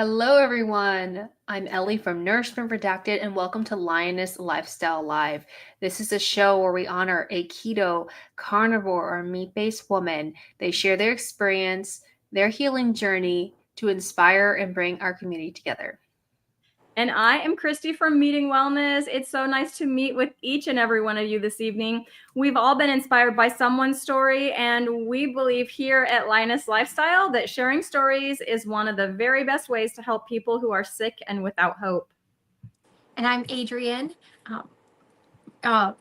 Hello, everyone. I'm Ellie from Nourishment Redacted, and welcome to Lioness Lifestyle Live. This is a show where we honor a keto, carnivore, or meat-based woman. They share their experience, their healing journey to inspire and bring our community together. And I am Cristie from Meeting Wellness. It's so nice to meet with each and every one of you this evening. We've all been inspired by someone's story, and we believe here at Lioness Lifestyle that sharing stories is one of the very best ways to help people who are sick and without hope. And I'm Adrian,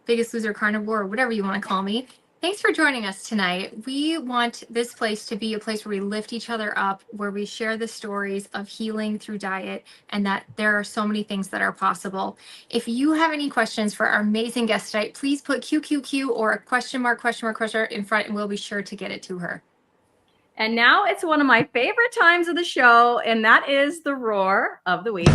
Biggest Loser Carnivore, or whatever you want to call me. Thanks for joining us tonight. We want this place to be a place where we lift each other up, where we share the stories of healing through diet, and that there are so many things that are possible. If you have any questions for our amazing guest tonight, please put QQQ or a question mark in front, and we'll be sure to get it to her. And now it's one of my favorite times of the show, and that is the roar of the week.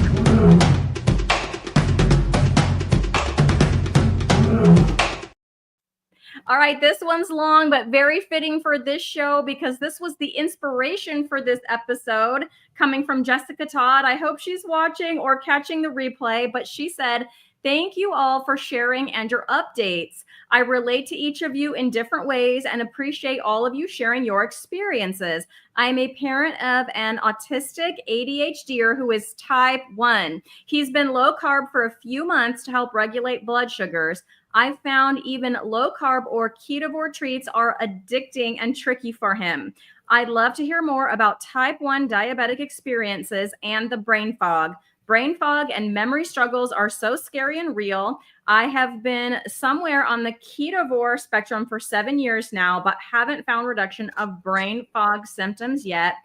All right, this one's long, but very fitting for this show because this was the inspiration for this episode coming from Jessica Todd. I hope she's watching or catching the replay, but she said, "Thank you all for sharing and your updates. I relate to each of you in different ways and appreciate all of you sharing your experiences. I'm a parent of an autistic ADHDer who is type 1. He's been low carb for a few months to help regulate blood sugars. I've found even low carb or ketovore treats are addicting and tricky for him. I'd love to hear more about type 1 diabetic experiences and the brain fog. Brain fog and memory struggles are so scary and real. I have been somewhere on the ketovore spectrum for 7 years now, but haven't found reduction of brain fog symptoms yet.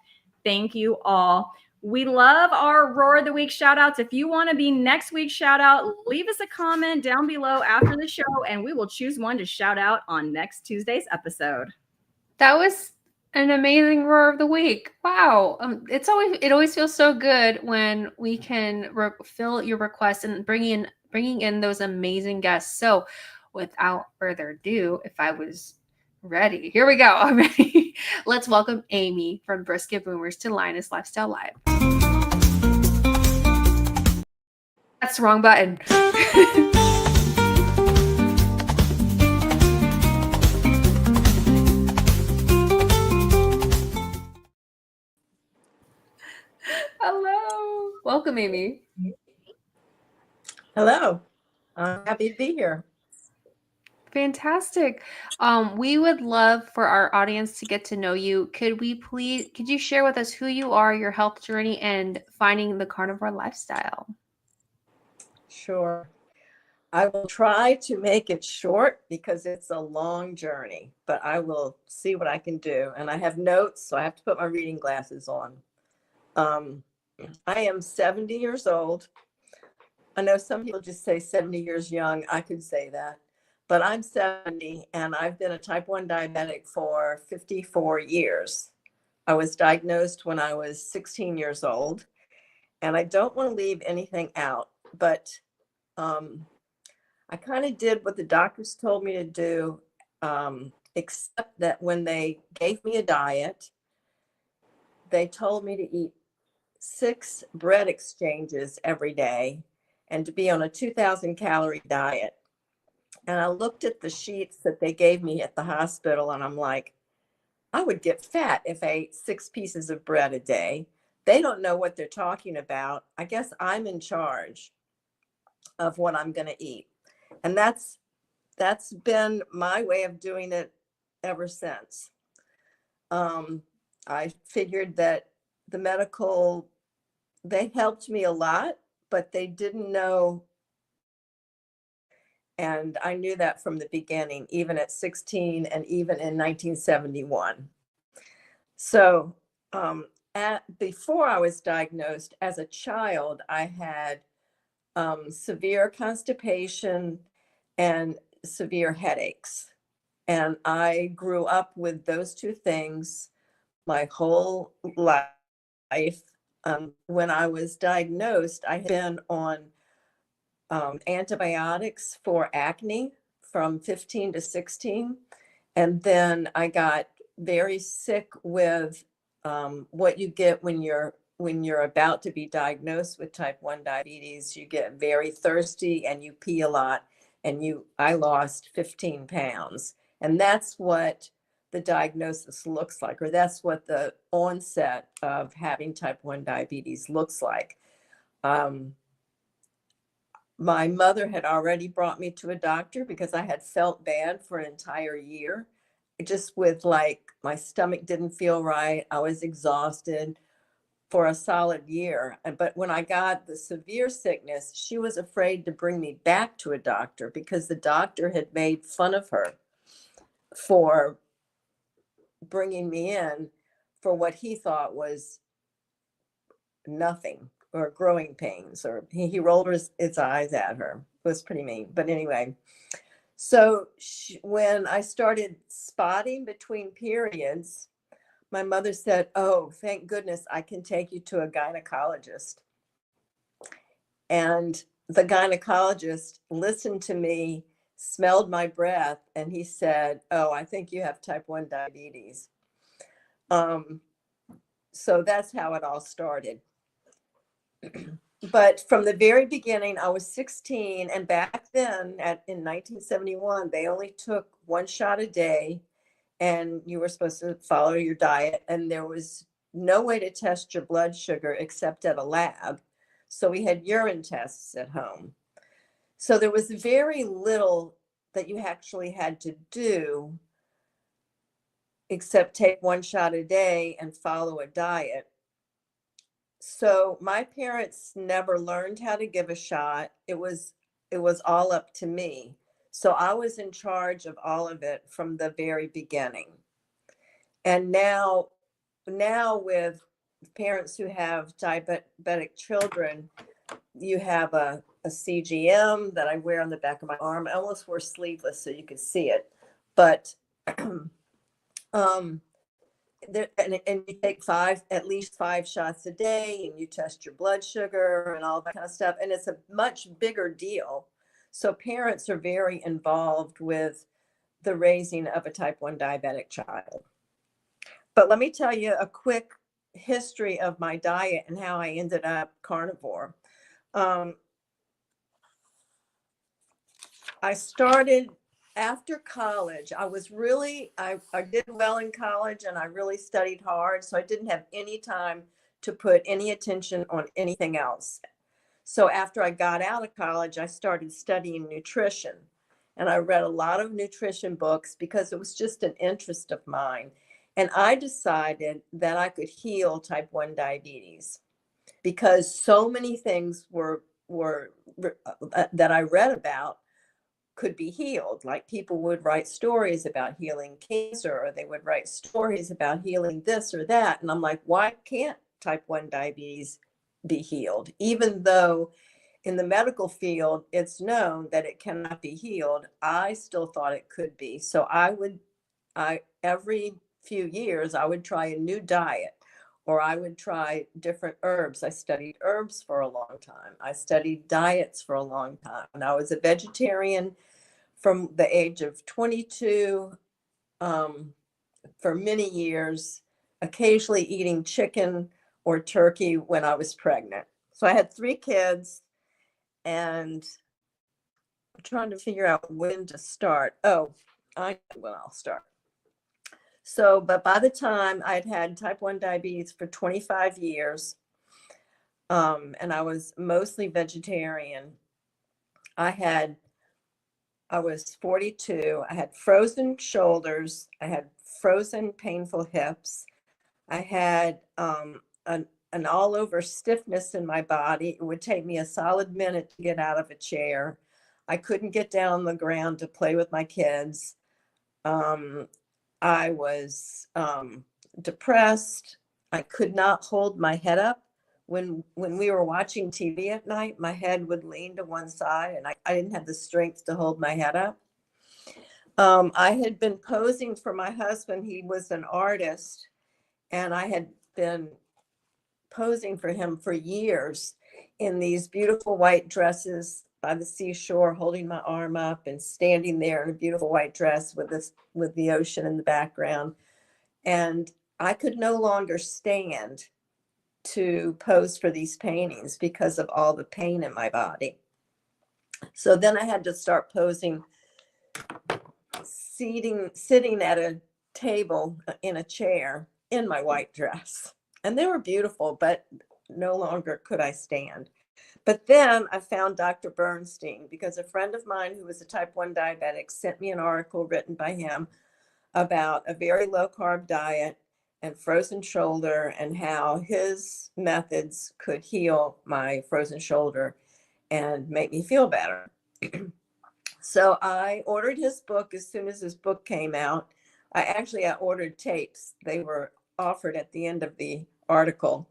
Thank you all." We love our Roar of the Week shout outs. If you want to be next week's shout out, leave us a comment down below after the show, and we will choose one to shout out on next Tuesday's episode. That was an amazing Roar of the Week. Wow. It always feels so good when we can fill your requests and bringing in those amazing guests. So without further ado, if I was ready, here we go. I'm ready. Let's welcome Aimee from Brisket Boomers to Lioness Lifestyle Live. That's the wrong button. Hello. Welcome, Aimee. Hello. I'm happy to be here. Fantastic. We would love for our audience to get to know you. Could you share with us who you are, your health journey, and finding the carnivore lifestyle? Sure. I will try to make it short because it's a long journey, but I will see what I can do. And I have notes, so I have to put my reading glasses on. I am 70 years old. I know some people just say 70 years young. I could say that. But I'm 70 and I've been a type 1 diabetic for 54 years. I was diagnosed when I was 16 years old, and I don't want to leave anything out, but I kind of did what the doctors told me to do, except that when they gave me a diet, they told me to eat 6 bread exchanges every day and to be on a 2,000 calorie diet. And I looked at the sheets that they gave me at the hospital, and I'm like, I would get fat if I ate 6 pieces of bread a day. They don't know what they're talking about. I guess I'm in charge of what I'm going to eat. And that's been my way of doing it ever since. I figured that the medical, they helped me a lot, but they didn't know. And I knew that from the beginning, even at 16 and even in 1971. So before I was diagnosed as a child, I had severe constipation and severe headaches. And I grew up with those 2 things my whole life. When I was diagnosed, I had been on antibiotics for acne from 15 to 16. And then I got very sick with what you get when your when you're about to be diagnosed with type 1 diabetes, you get very thirsty and you pee a lot. And I lost 15 pounds. And that's what the diagnosis looks like, or that's what the onset of having type 1 diabetes looks like. My mother had already brought me to a doctor because I had felt bad for an entire year, just with like my stomach didn't feel right. I was exhausted for a solid year. But when I got the severe sickness, she was afraid to bring me back to a doctor because the doctor had made fun of her for bringing me in for what he thought was nothing, or growing pains, or he rolled his eyes at her. It was pretty mean. But anyway, so when I started spotting between periods, my mother said, "Oh, thank goodness I can take you to a gynecologist." And the gynecologist listened to me, smelled my breath, and he said, "Oh, I think you have type 1 diabetes." So that's how it all started. But from the very beginning, I was 16, and back then in 1971, they only took 1 shot a day, and you were supposed to follow your diet, and there was no way to test your blood sugar except at a lab. So we had urine tests at home. So there was very little that you actually had to do except take 1 shot a day and follow a diet. So my parents never learned how to give a shot. It was all up to me. So I was in charge of all of it from the very beginning. And now with parents who have diabetic children, you have a CGM that I wear on the back of my arm. I almost wore sleeveless so you could see it. But and you take at least 5 shots a day, and you test your blood sugar and all that kind of stuff. And it's a much bigger deal. So parents are very involved with the raising of a type 1 diabetic child. But let me tell you a quick history of my diet and how I ended up carnivore. I started after college. I did well in college, and I really studied hard. So I didn't have any time to put any attention on anything else. So after I got out of college, I started studying nutrition, and I read a lot of nutrition books because it was just an interest of mine. And I decided that I could heal type 1 diabetes because so many things that I read about could be healed. Like people would write stories about healing cancer, or they would write stories about healing this or that. And I'm like, why can't type 1 diabetes be healed? Even though in the medical field, it's known that it cannot be healed, I still thought it could be. So every few years, I would try a new diet, or I would try different herbs. I studied herbs for a long time. I studied diets for a long time. And I was a vegetarian from the age of 22 for many years, occasionally eating chicken or turkey when I was pregnant. So I had 3 kids, and I'm trying to figure out when to start. Oh, I know when I'll start. So, but by the time I'd had type 1 diabetes for 25 years, and I was mostly vegetarian, I was 42. I had frozen shoulders. I had frozen painful hips. I had an all over stiffness in my body. It would take me a solid minute to get out of a chair. I couldn't get down on the ground to play with my kids. I was depressed. I could not hold my head up. When we were watching TV at night, my head would lean to one side, and I didn't have the strength to hold my head up. I had been posing for my husband. He was an artist, and I had been posing for him for years in these beautiful white dresses by the seashore, holding my arm up and standing there in a beautiful white dress with the ocean in the background. And I could no longer stand. to pose for these paintings because of all the pain in my body. So then I had to start posing, sitting at a table in a chair in my white dress. And they were beautiful, but no longer could I stand. But then I found Dr. Bernstein because a friend of mine who was a type 1 diabetic sent me an article written by him about a very low carb diet and frozen shoulder and how his methods could heal my frozen shoulder and make me feel better. So I ordered his book as soon as his book came out. I ordered tapes. They were offered at the end of the article.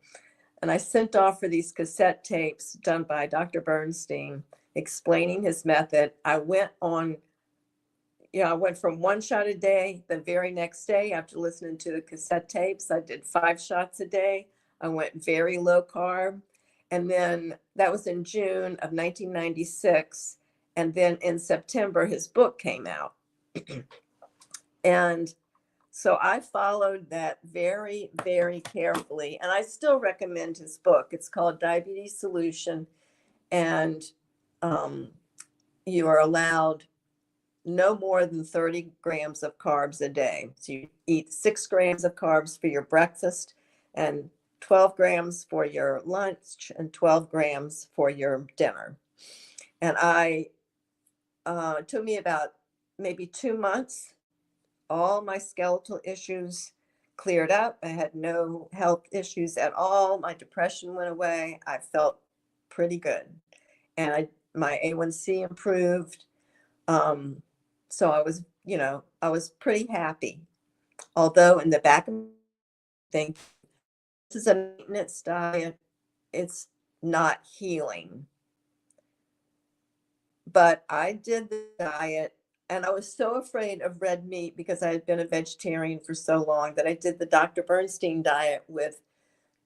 And I sent off for these cassette tapes done by Dr. Bernstein explaining his method. I went from 1 shot a day. The very next day, after listening to the cassette tapes, I did 5 shots a day. I went very low carb. And then that was in June of 1996. And then in September, his book came out. And so I followed that very, very carefully. And I still recommend his book. It's called Diabetes Solution. And you are allowed no more than 30 grams of carbs a day. So you eat 6 grams of carbs for your breakfast and 12 grams for your lunch and 12 grams for your dinner. And it took me about maybe 2 months. All my skeletal issues cleared up. I had no health issues at all. My depression went away. I felt pretty good. And my A1C improved. So I was pretty happy. Although in the back of my think this is a maintenance diet, it's not healing. But I did the diet, and I was so afraid of red meat because I had been a vegetarian for so long that I did the Dr. Bernstein diet with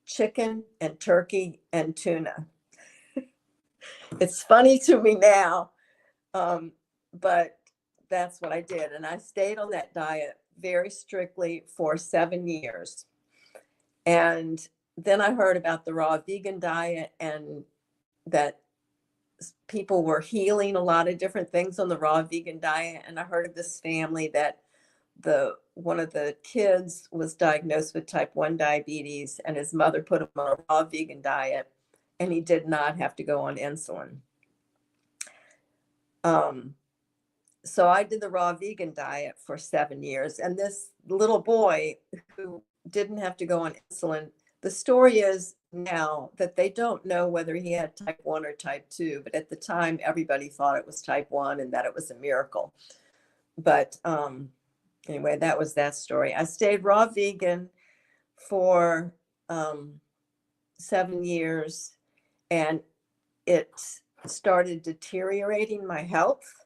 chicken and turkey and tuna. It's funny to me now, but that's what I did. And I stayed on that diet very strictly for 7 years. And then I heard about the raw vegan diet and that people were healing a lot of different things on the raw vegan diet. And I heard of this family that one of the kids was diagnosed with type 1 diabetes, and his mother put him on a raw vegan diet, and he did not have to go on insulin. So I did the raw vegan diet for 7 years. And this little boy who didn't have to go on insulin, the story is now that they don't know whether he had type 1 or type 2. But at the time, everybody thought it was type 1 and that it was a miracle. But anyway, that was that story. I stayed raw vegan for 7 years, and it started deteriorating my health.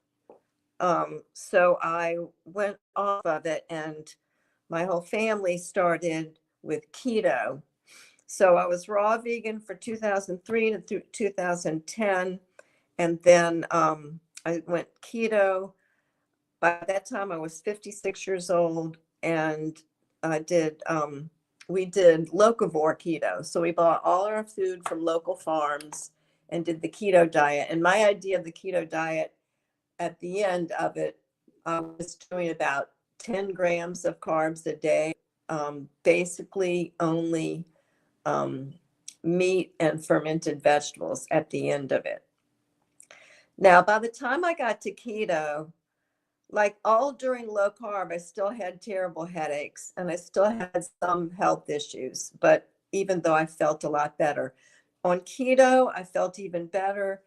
So I went off of it, and my whole family started with keto. So I was raw vegan for 2003 to 2010. And then I went keto. By that time I was 56 years old, and we did locavore keto. So we bought all our food from local farms and did the keto diet. And my idea of the keto diet, at the end of it, I was doing about 10 grams of carbs a day, basically only meat and fermented vegetables at the end of it. Now, by the time I got to keto, like all during low carb, I still had terrible headaches and I still had some health issues, but even though I felt a lot better. On keto, I felt even better.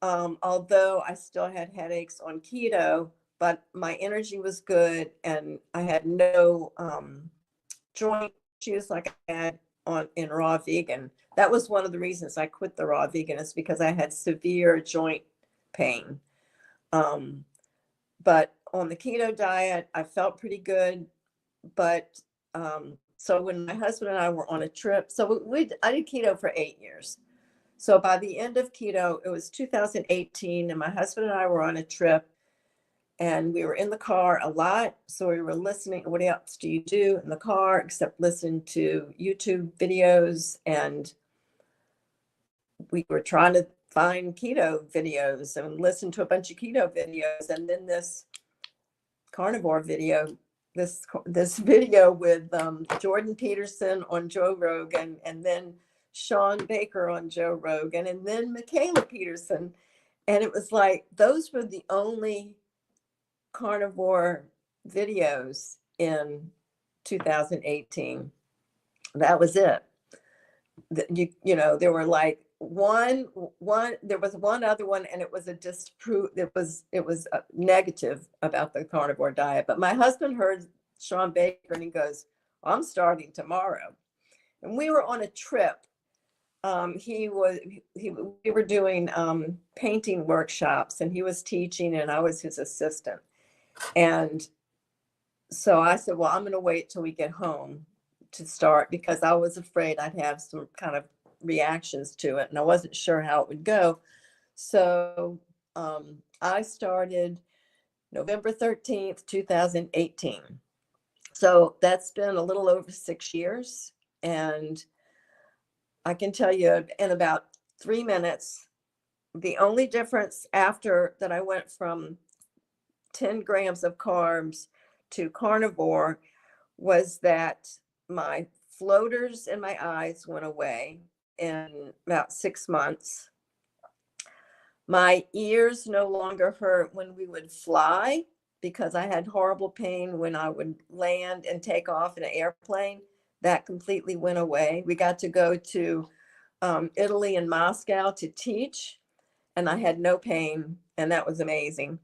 Although I still had headaches on keto, but my energy was good and I had no joint issues like I had in raw vegan. That was one of the reasons I quit the raw vegan, is because I had severe joint pain. But on the keto diet, I felt pretty good. But so when my husband and I were on a trip, I did keto for 8 years. So by the end of keto, it was 2018, and my husband and I were on a trip, And we were in the car a lot. So we were listening. What else do you do in the car except listen to YouTube videos? And we were trying to find keto videos and listen to a bunch of keto videos. And then this carnivore video, this video with Jordan Peterson on Joe Rogan, and then Sean Baker on Joe Rogan, and then Michaela Peterson. And it was like, those were the only carnivore videos in 2018. That was it. You know, there were like there was one other one, and it was a disprove. It was a negative about the carnivore diet. But my husband heard Sean Baker, and he goes, "I'm starting tomorrow." And we were on a trip. We were doing painting workshops, and he was teaching, and I was his assistant. And so I said, well, I'm going to wait till we get home to start, because I was afraid I'd have some kind of reactions to it, and I wasn't sure how it would go. So I started November 13th, 2018. So that's been a little over 6 years. And I can tell you in about 3 minutes, the only difference after that I went from 10 grams of carbs to carnivore was that my floaters in my eyes went away in about 6 months. My ears no longer hurt when we would fly, because I had horrible pain when I would land and take off in an airplane. That completely went away. We got to go to Italy and Moscow to teach, and I had no pain, and that was amazing.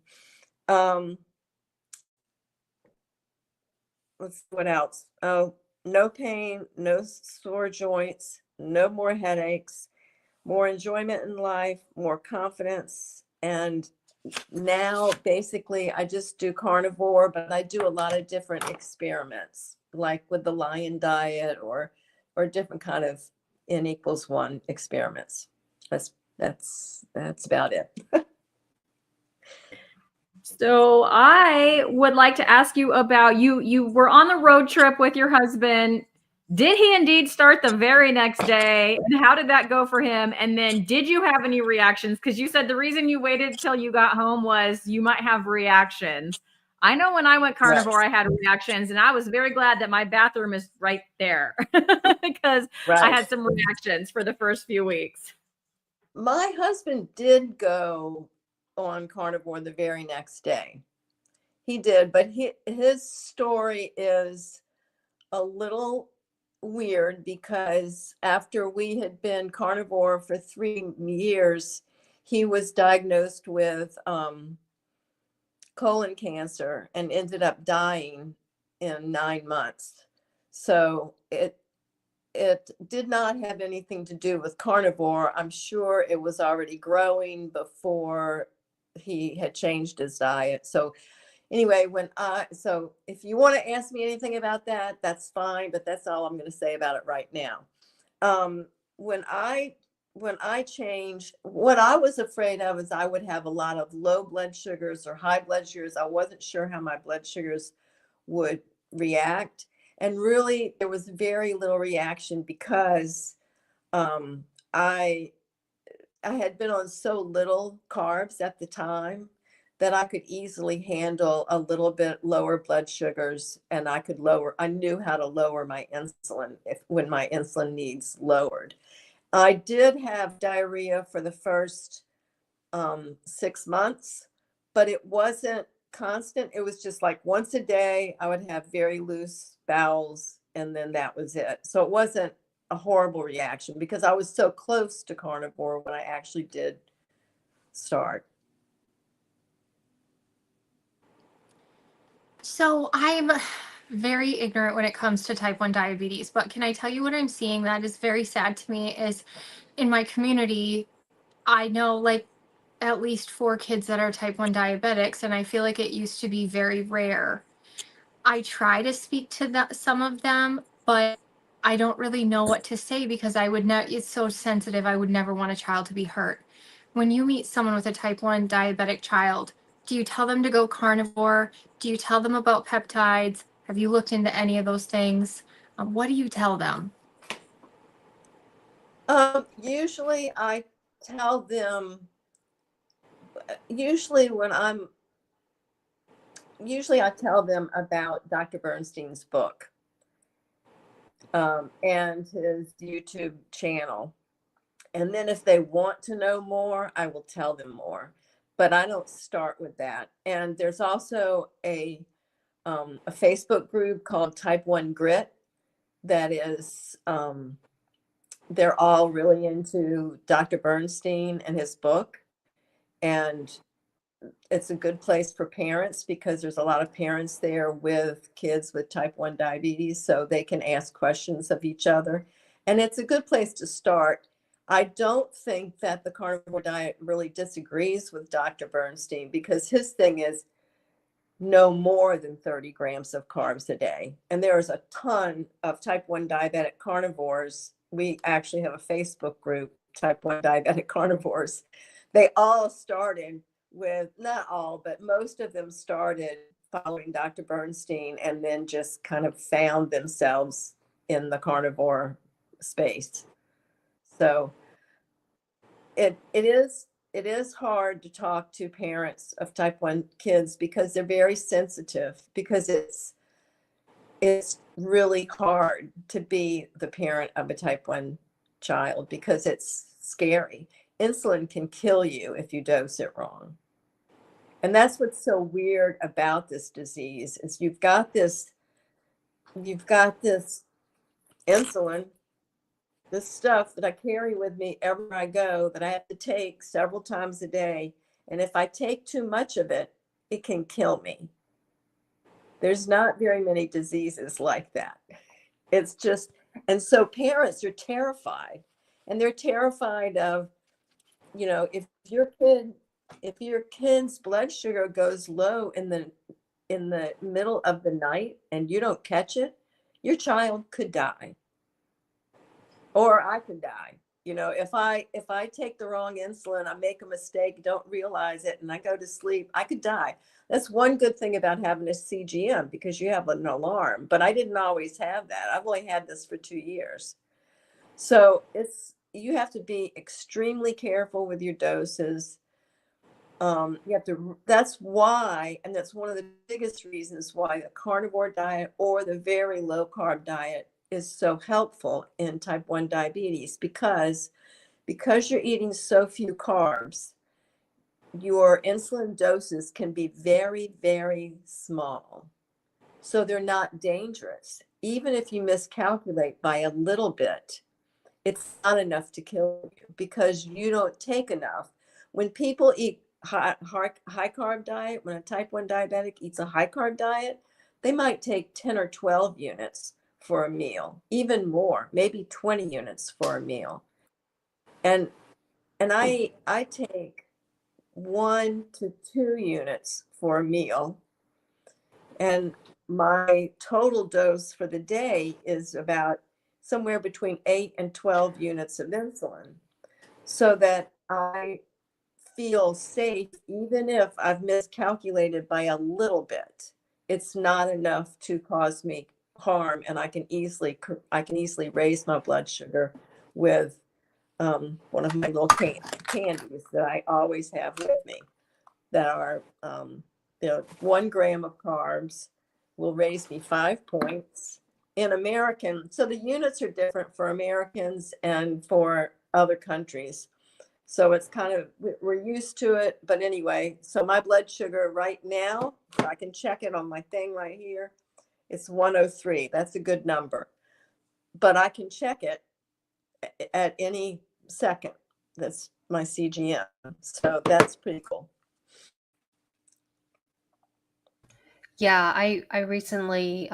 What else? Oh, no pain, no sore joints, no more headaches, more enjoyment in life, more confidence. And now basically I just do carnivore, but I do a lot of different experiments, like with the lion diet or different kind of N=1 experiments. That's about it. So I would like to ask you about you were on the road trip with your husband. Did he indeed start the very next day? And how did that go for him? And then did you have any reactions? Because you said the reason you waited till you got home was you might have reactions. I know when I went carnivore, I had reactions, and I was very glad that my bathroom is right there because I had some reactions for the first few weeks. My husband did go on carnivore the very next day. He did, but his story is a little weird, because after we had been carnivore for 3 years, he was diagnosed with colon cancer and ended up dying in 9 months. So it did not have anything to do with carnivore. I'm sure it was already growing before he had changed his diet. So anyway, so if you want to ask me anything about that, that's fine, but that's all I'm going to say about it right now. When I changed, what I was afraid of is I would have a lot of low blood sugars or high blood sugars. I wasn't sure how my blood sugars would react. And really, there was very little reaction, because I had been on so little carbs at the time that I could easily handle a little bit lower blood sugars, and I knew how to lower my insulin when my insulin needs lowered. I did have diarrhea for the first 6 months, but it wasn't constant. It was just like once a day I would have very loose bowels, and then that was it. So it wasn't a horrible reaction, because I was so close to carnivore when I actually did start. So I'm very ignorant when it comes to type 1 diabetes, but can I tell you what I'm seeing that is very sad to me is in my community, I know like at least 4 kids that are type 1 diabetics, and I feel like it used to be very rare. I try to speak to some of them, but I don't really know what to say, because it's so sensitive. I would never want a child to be hurt. When you meet someone with a type 1 diabetic child, Do you tell them to go carnivore? Do you tell them about peptides? Have you looked into any of those things? What do you tell them? Usually I tell them, usually I tell them about Dr. Bernstein's book and his YouTube channel. And then if they want to know more, I will tell them more. But I don't start with that. And there's also a Facebook group called Type 1 Grit that is, they're all really into Dr. Bernstein and his book. And it's a good place for parents because there's a lot of parents there with kids with type 1 diabetes, so they can ask questions of each other. And it's a good place to start. I don't think that the carnivore diet really disagrees with Dr. Bernstein because his thing is no more than 30 grams of carbs a day. And there's a ton of type 1 diabetic carnivores. We actually have a Facebook group, Type 1 Diabetic Carnivores. They all started with, not all, but most of them started following Dr. Bernstein and then just kind of found themselves in the carnivore space. So it is hard to talk to parents of type 1 kids because they're very sensitive, because it's really hard to be the parent of a type 1 child because it's scary. Insulin can kill you if you dose it wrong. And that's what's so weird about this disease is you've got this insulin, this stuff that I carry with me everywhere I go that I have to take several times a day. And if I take too much of it, it can kill me. There's not very many diseases like that. It's just, and so parents are terrified, and they're terrified of, you know, if your kid's blood sugar goes low in the middle of the night and you don't catch it, your child could die. Or I could die. You know, if I take the wrong insulin, I make a mistake, don't realize it, and I go to sleep, I could die. That's one good thing about having a CGM because you have an alarm, but I didn't always have that. I've only had this for 2 years. So you have to be extremely careful with your doses. That's why, and that's one of the biggest reasons why the carnivore diet or the very low carb diet is so helpful in type 1 diabetes because you're eating so few carbs, your insulin doses can be very, very small. So they're not dangerous. Even if you miscalculate by a little bit, it's not enough to kill you because you don't take enough. When people eat high carb diet, when a type 1 diabetic eats a high carb diet, they might take 10 or 12 units for a meal, even more, maybe 20 units for a meal. And I take 1 to 2 units for a meal. And my total dose for the day is about somewhere between 8 and 12 units of insulin, so that I feel safe even if I've miscalculated by a little bit. It's not enough to cause me harm, and I can easily raise my blood sugar with one of my little candies that I always have with me that are 1 gram of carbs will raise me 5 points. In American, so the units are different for Americans and for other countries. So it's kind of, we're used to it. But anyway, so my blood sugar right now, I can check it on my thing right here. It's 103. That's a good number. But I can check it at any second. That's my CGM. So that's pretty cool. Yeah, I recently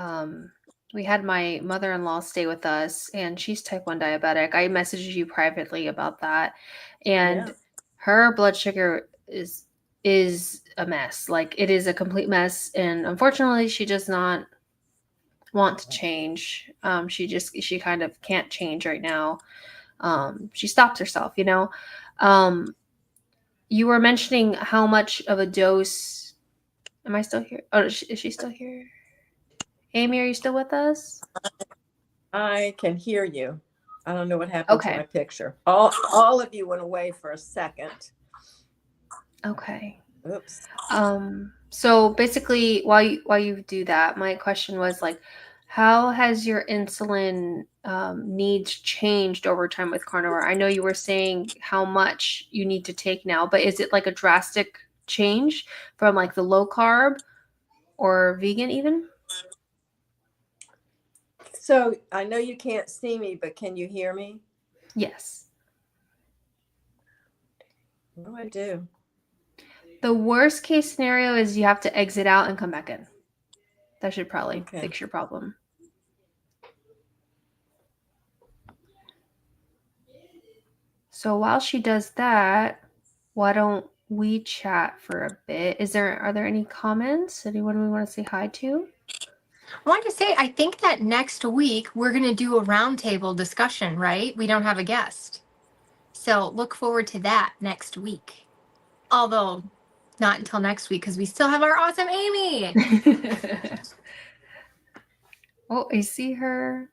we had my mother-in-law stay with us, and she's type 1 diabetic. I messaged you privately about that, and her blood sugar is a mess. Like, it is a complete mess, and unfortunately she does not want to change. She kind of can't change right now. She stopped herself, you know. You were mentioning how much of a dose Am I still here? Oh, is she still here? Aimee, are you still with us? I can hear you. I don't know what happened to Okay. my picture. All of you went away for a second. Okay. Oops. So basically, while you do that, my question was like, how has your insulin needs changed over time with carnivore? I know you were saying how much you need to take now, but is it like a drastic change from like the low carb or vegan even? So I know you can't see me, but can you hear me? Yes. What do I do? The worst case scenario is you have to exit out and come back in. That should probably fix your problem. So while she does that, why don't we chat for a bit? Are there any comments? Anyone we want to say hi to? I wanted to say, I think that next week we're going to do a roundtable discussion, right? We don't have a guest. So look forward to that next week. Although not until next week because we still have our awesome Aimee. Oh, I see her.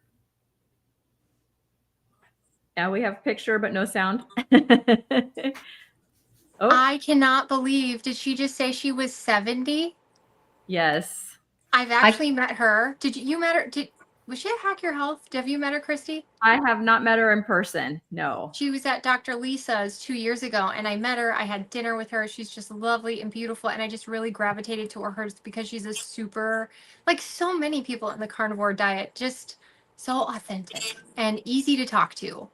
Yeah, we have picture, but no sound. Oh, I cannot believe, did she just say she was 70? yes. I've actually met her. Did you met her? Was she at Hack Your Health? Have you met her, Cristie? I have not met her in person. No. She was at Dr. Lisa's 2 years ago, and I met her. I had dinner with her. She's just lovely and beautiful, and I just really gravitated to her because she's a super, like so many people in the carnivore diet, just so authentic and easy to talk to.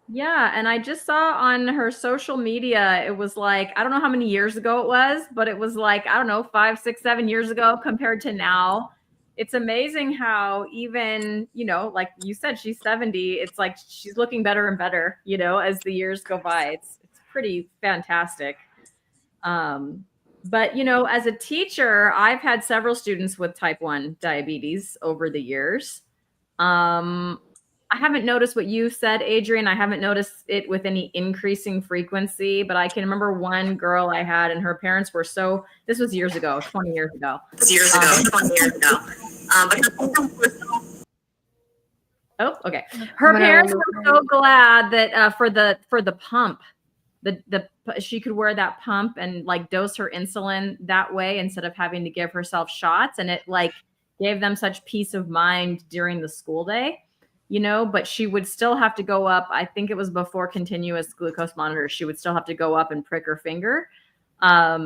Yeah, and I just saw on her social media, it was like, I don't know how many years ago it was, but it was like, I don't know, 5, 6, 7 years ago compared to now. It's amazing how even, you know, like you said, she's 70. It's like she's looking better and better, you know, as the years go by. It's pretty fantastic. But, you know, as a teacher, I've had several students with type 1 diabetes over the years. I haven't noticed what you said, Adrian. I haven't noticed it with any increasing frequency, but I can remember one girl I had, and her parents were this was years ago, 20 years ago. 20 years ago. Oh, okay. Her parents were so glad that for the pump, she could wear that pump and like dose her insulin that way instead of having to give herself shots, and it like gave them such peace of mind during the school day. You know, but she would still have to go up. I think it was before continuous glucose monitors. She would still have to go up and prick her finger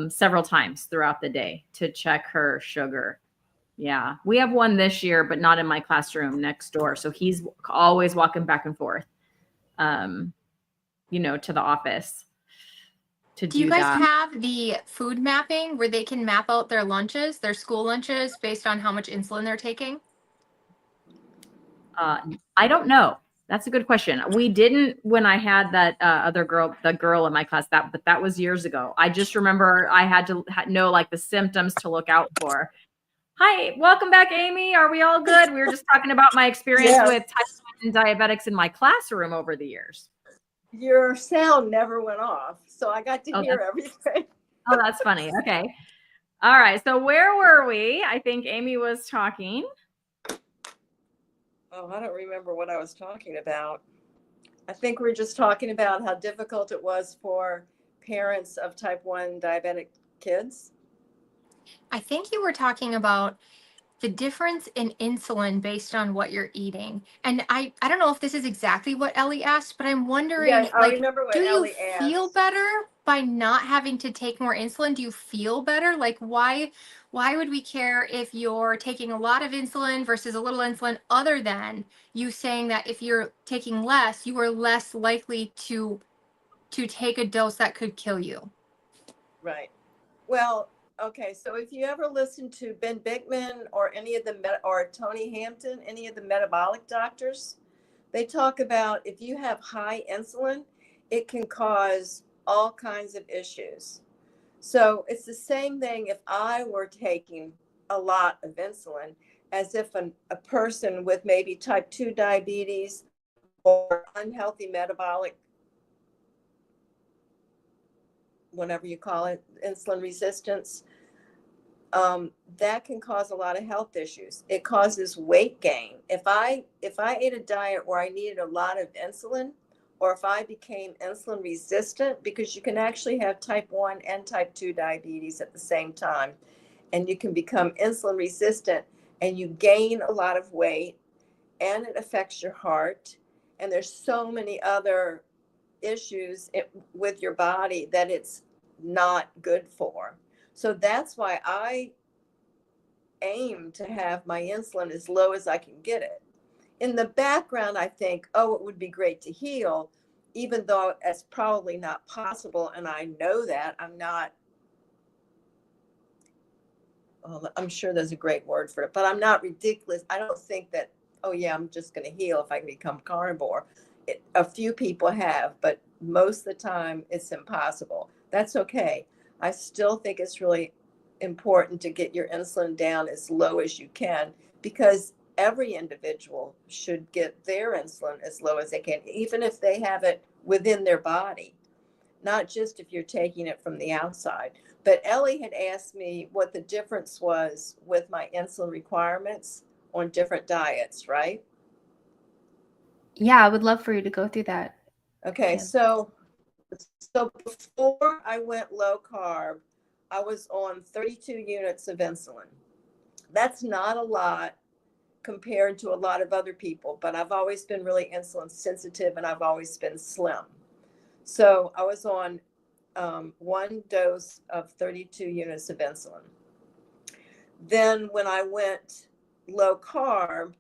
several times throughout the day to check her sugar. Yeah, we have one this year, but not in my classroom next door. So he's always walking back and forth, you know, to the office to do that. Do you guys have the food mapping where they can map out their lunches, their school lunches, based on how much insulin they're taking? I don't know. That's a good question. We didn't when I had that other girl, the girl in my class, but that was years ago. I just remember I had to know like the symptoms to look out for. Hi, welcome back, Aimee. Are we all good? We were just talking about my experience with type 1 diabetics in my classroom over the years. Your sound never went off, so I got to hear everything. Oh, that's funny. Okay. All right. So where were we? I think Aimee was talking. Oh, I don't remember what I was talking about. I think we're just talking about how difficult it was for parents of type 1 diabetic kids. I think you were talking about the difference in insulin based on what you're eating. And I don't know if this is exactly what Ellie asked, but I'm wondering, I remember what Ellie asked. Do you feel better by not having to take more insulin? Do you feel better? Like why would we care if you're taking a lot of insulin versus a little insulin, other than you saying that if you're taking less, you are less likely to take a dose that could kill you? Right. Well, okay, so if you ever listen to Ben Bikman or any of or Tony Hampton, any of the metabolic doctors, they talk about if you have high insulin, it can cause all kinds of issues. So it's the same thing if I were taking a lot of insulin as if a person with maybe type 2 diabetes or unhealthy metabolic, whatever you call it, insulin resistance, that can cause a lot of health issues. It causes weight gain. If I ate a diet where I needed a lot of insulin, or if I became insulin resistant, because you can actually have type 1 and type 2 diabetes at the same time, and you can become insulin resistant and you gain a lot of weight, and it affects your heart, and there's so many other issues with your body that it's not good for. So that's why I aim to have my insulin as low as I can get it. In the background, I think, oh, it would be great to heal, even though it's probably not possible. And I know that I'm sure there's a great word for it, but I'm not ridiculous. I don't think that, oh yeah, I'm just going to heal if I can become carnivore. A few people have, but most of the time it's impossible. That's okay. I still think it's really important to get your insulin down as low as you can, because every individual should get their insulin as low as they can, even if they have it within their body, not just if you're taking it from the outside. But Ellie had asked me what the difference was with my insulin requirements on different diets, right? Yeah, I would love for you to go through that. Okay, Yeah. so before I went low carb, I was on 32 units of insulin. That's not a lot compared to a lot of other people, but I've always been really insulin sensitive and I've always been slim. So I was on one dose of 32 units of insulin. Then when I went low carb,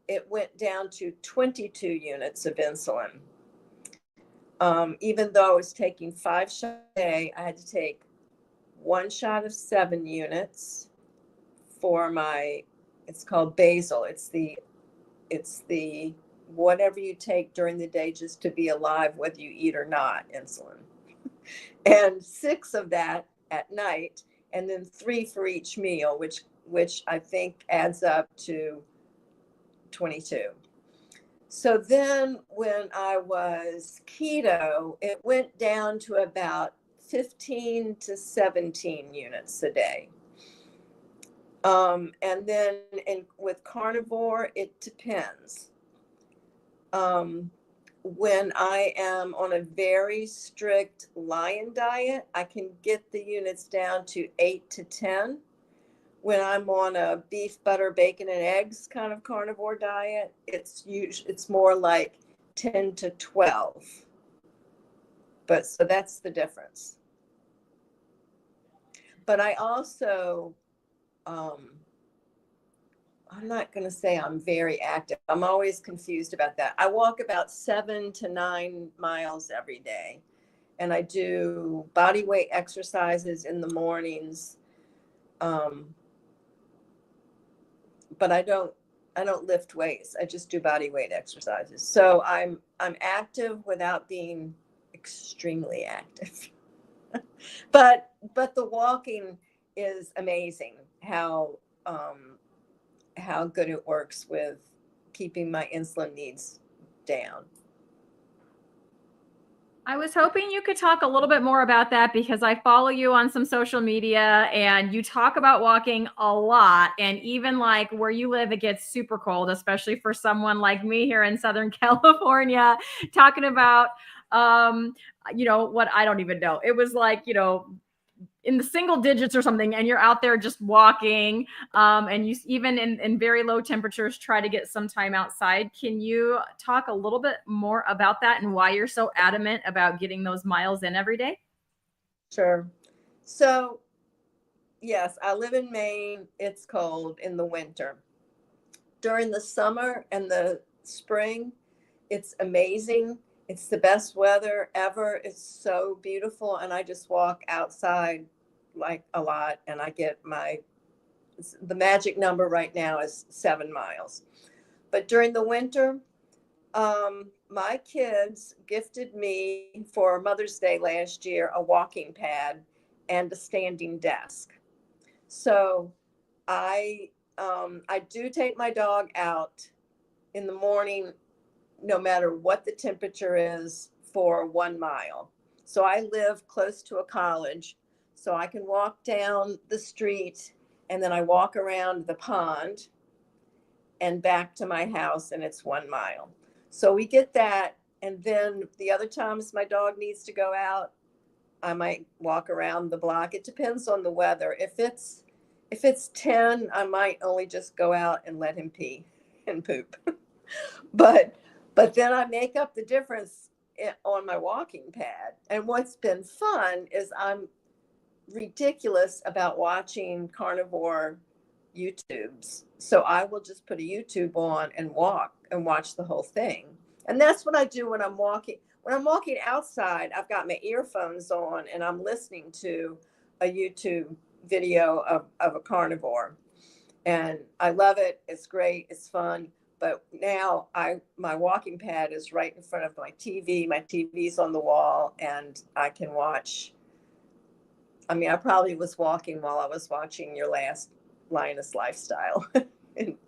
it went down to 22 units of insulin. Even though I was taking 5 shots a day, I had to take 1 shot of 7 units for it's called basal. It's the whatever you take during the day just to be alive, whether you eat or not, insulin. And 6 of that at night, and then 3 for each meal, which I think adds up to 22. So then when I was keto, it went down to about 15 to 17 units a day. And then with carnivore, it depends. When I am on a very strict lion diet, I can get the units down to 8 to 10. When I'm on a beef, butter, bacon, and eggs kind of carnivore diet, it's more like 10 to 12. But so that's the difference. But I also, I'm not going to say I'm very active. I'm always confused about that. I walk about 7 to 9 miles every day, and I do body weight exercises in the mornings. But I don't lift weights. I just do body weight exercises. So I'm active without being extremely active. but the walking is amazing how good it works with keeping my insulin needs down. I was hoping you could talk a little bit more about that, because I follow you on some social media and you talk about walking a lot. And even like where you live, it gets super cold, especially for someone like me here in Southern California, talking about, what I don't even know. It was like, in the single digits or something, and you're out there just walking, and you even in very low temperatures try to get some time outside. Can you talk a little bit more about that and why you're so adamant about getting those miles in every day? Sure. So yes, I live in Maine. It's cold in the winter. During the summer and the spring, it's amazing. It's the best weather ever. It's so beautiful. And I just walk outside like a lot, and I get the magic number right now is 7 miles. But during the winter, my kids gifted me for Mother's Day last year a walking pad and a standing desk. So I do take my dog out in the morning, no matter what the temperature is, for 1 mile. So I live close to a college. So I can walk down the street and then I walk around the pond and back to my house, and it's 1 mile. So we get that. And then the other times my dog needs to go out, I might walk around the block. It depends on the weather. If it's 10, I might only just go out and let him pee and poop. but then I make up the difference on my walking pad. And what's been fun is I'm ridiculous about watching carnivore YouTubes. So I will just put a YouTube on and walk and watch the whole thing. And that's what I do when I'm walking. When I'm walking outside, I've got my earphones on and I'm listening to a YouTube video of a carnivore. And I love it. It's great. It's fun. But now my walking pad is right in front of my TV. My TV's on the wall and I can watch. I mean, I probably was walking while I was watching your last Lioness Lifestyle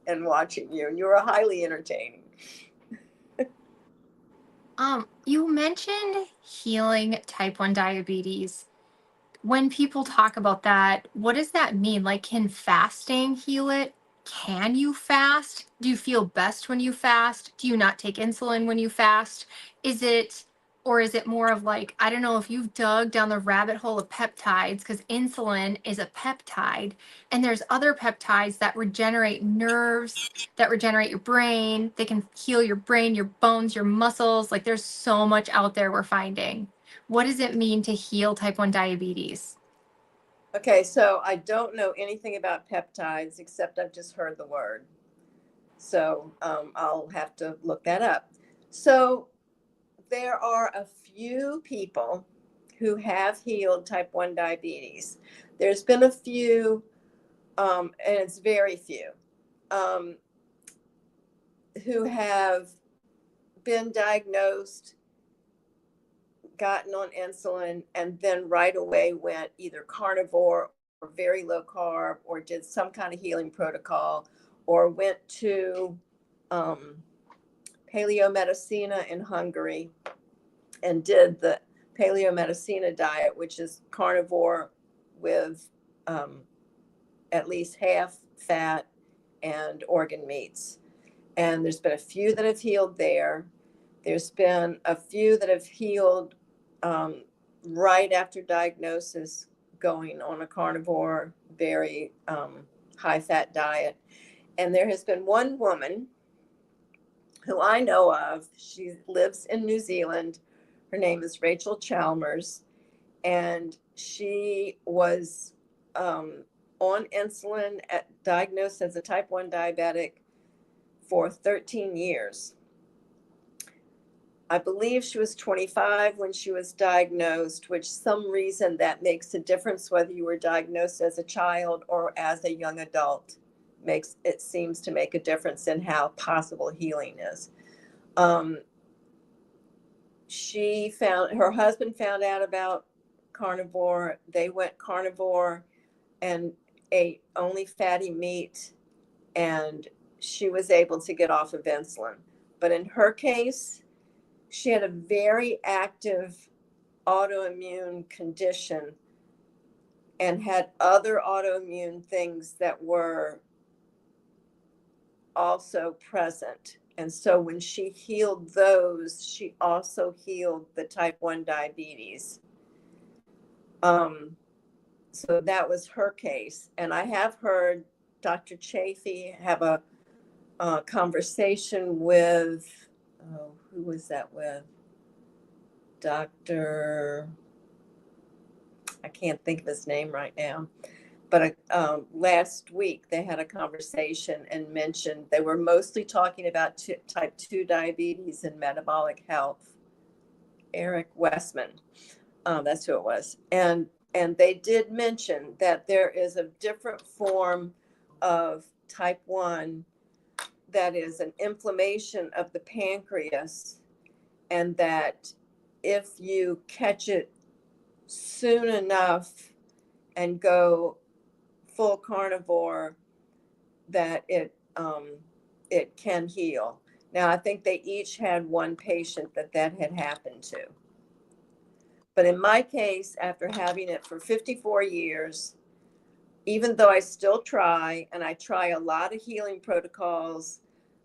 and watching you, and you were highly entertaining. You mentioned healing type 1 diabetes. When people talk about that, what does that mean? Like, can fasting heal it? Can you fast? Do you feel best when you fast? Do you not take insulin when you fast? Is it more of like, I don't know if you've dug down the rabbit hole of peptides, because insulin is a peptide, and there's other peptides that regenerate nerves, that regenerate your brain. They can heal your brain, your bones, your muscles. Like, there's so much out there we're finding. What does it mean to heal type 1 diabetes? Okay, so I don't know anything about peptides except I've just heard the word. So I'll have to look that up. So there are a few people who have healed type 1 diabetes. There's been a few, and it's very few, who have been diagnosed, gotten on insulin, and then right away went either carnivore or very low carb or did some kind of healing protocol or went to Paleomedicina in Hungary and did the Paleomedicina diet, which is carnivore with at least half fat and organ meats. And there's been a few that have healed there. There's been a few that have healed right after diagnosis, going on a carnivore, very high fat diet. And there has been one woman who I know of. She lives in New Zealand. Her name is Rachel Chalmers. And she was on insulin, diagnosed as a type 1 diabetic for 13 years. I believe she was 25 when she was diagnosed, which some reason that makes a difference whether you were diagnosed as a child or as a young adult. It seems to make a difference in how possible healing is. Her husband found out about carnivore. They went carnivore and ate only fatty meat, and she was able to get off of insulin. But in her case, she had a very active autoimmune condition and had other autoimmune things that were also present. And so when she healed those, she also healed the type 1 diabetes. So that was her case. And I have heard Dr. Chafee have a conversation with, who was that with? Dr. I can't think of his name right now. But last week they had a conversation and mentioned they were mostly talking about type 2 diabetes and metabolic health. Eric Westman, that's who it was. And they did mention that there is a different form of type 1 that is an inflammation of the pancreas, and that if you catch it soon enough and go full carnivore, that it can heal. Now, I think they each had one patient that had happened to. But in my case, after having it for 54 years, even though I still try, and I try a lot of healing protocols,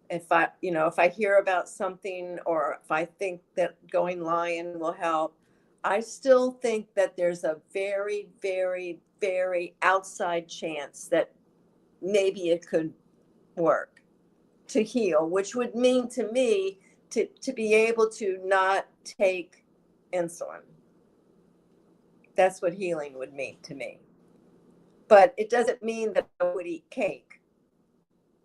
if I hear about something, or if I think that going lion will help, I still think that there's a very, very, very outside chance that maybe it could work to heal, which would mean to me to be able to not take insulin. That's what healing would mean to me. But it doesn't mean that I would eat cake.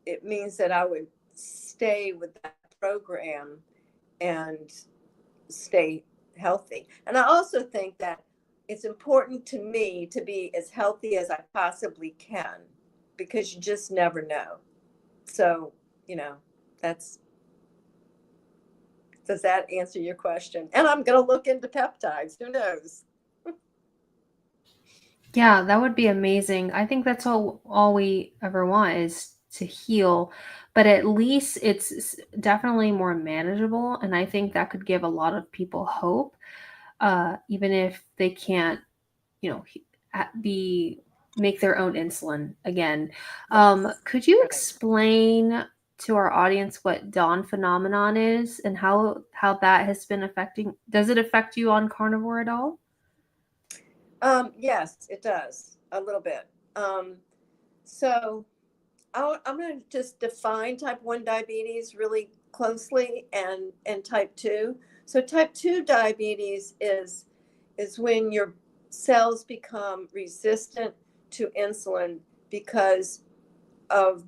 It means that I would stay with that program and stay healthy. And I also think that it's important to me to be as healthy as I possibly can, because you just never know. So, does that answer your question? And I'm going to look into peptides. Who knows? Yeah, that would be amazing. I think that's all we ever want is to heal, but at least it's definitely more manageable, and I think that could give a lot of people hope, even if they can't, make their own insulin again. Could you explain to our audience what Dawn phenomenon is and how that has been affecting? Does it affect you on carnivore at all? Yes, it does a little bit. So I'm going to just define type 1 diabetes really closely, and type 2. So type 2 diabetes is when your cells become resistant to insulin because of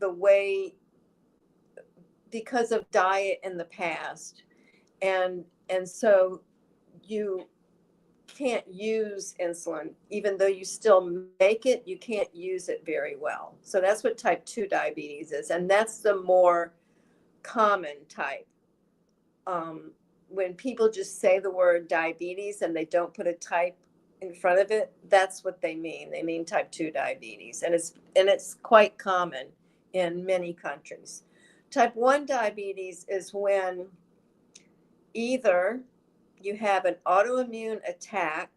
diet in the past. And so you can't use insulin. Even though you still make it, you can't use it very well. So that's what type 2 diabetes is. And that's the more common type. When people just say the word diabetes and they don't put a type in front of it, that's what they mean. They mean type 2 diabetes. And it's quite common in many countries. Type 1 diabetes is when either you have an autoimmune attack.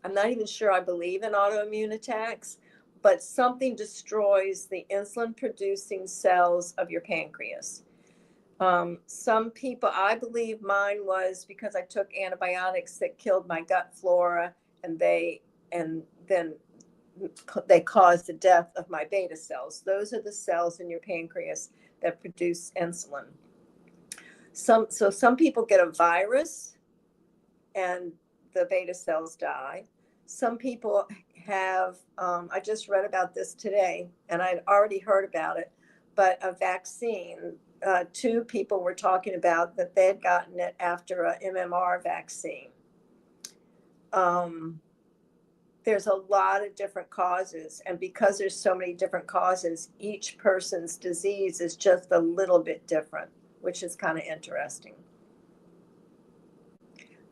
I'm not even sure I believe in autoimmune attacks, but something destroys the insulin producing cells of your pancreas. Some people, I believe mine was because I took antibiotics that killed my gut flora, and then they caused the death of my beta cells. Those are the cells in your pancreas that produce insulin. Some people get a virus and the beta cells die. Some people have, I just read about this today, and I'd already heard about it, but a vaccine. 2 people were talking about that they had gotten it after a MMR vaccine. There's a lot of different causes, and because there's so many different causes, each person's disease is just a little bit different, which is kind of interesting.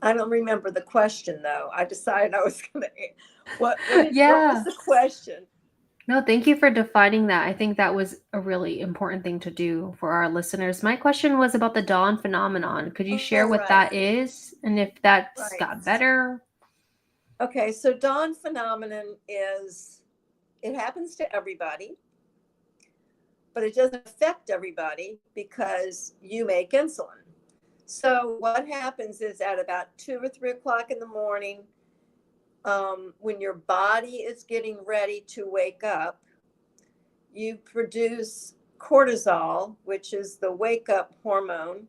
I don't remember the question, though. I decided I was going to. What was the question? No, thank you for defining that. I think that was a really important thing to do for our listeners. My question was about the Dawn phenomenon. Could you share what that is, and if that's got better? Okay, so Dawn phenomenon it happens to everybody, but it doesn't affect everybody because you make insulin. So what happens is at about 2 or 3 o'clock in the morning, when your body is getting ready to wake up, you produce cortisol, which is the wake up hormone,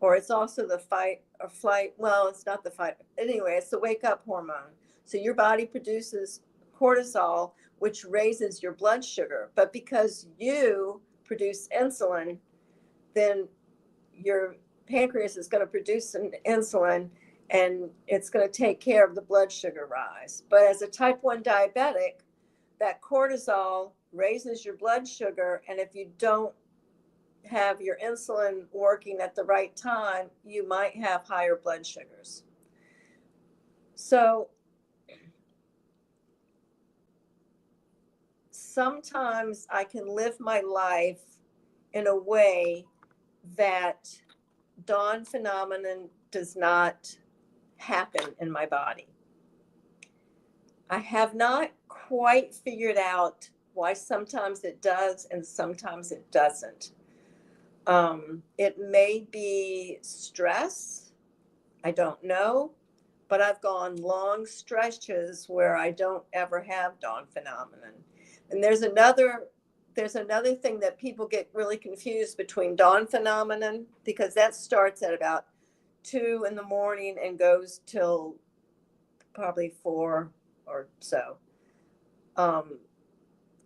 or it's also the fight or flight. Well, it's not the fight. Anyway, it's the wake up hormone. So your body produces cortisol, which raises your blood sugar. But because you produce insulin, then your pancreas is going to produce some insulin, and it's going to take care of the blood sugar rise. But as a type 1 diabetic, that cortisol raises your blood sugar, and if you don't have your insulin working at the right time, you might have higher blood sugars. So sometimes I can live my life in a way that dawn phenomenon does not happen in my body. I have not quite figured out why sometimes it does and sometimes it doesn't. It may be stress. I don't know, but I've gone long stretches where I don't ever have dawn phenomenon. And there's another thing that people get really confused between dawn phenomenon, because that starts at about 2 in the morning and goes till probably 4 or so.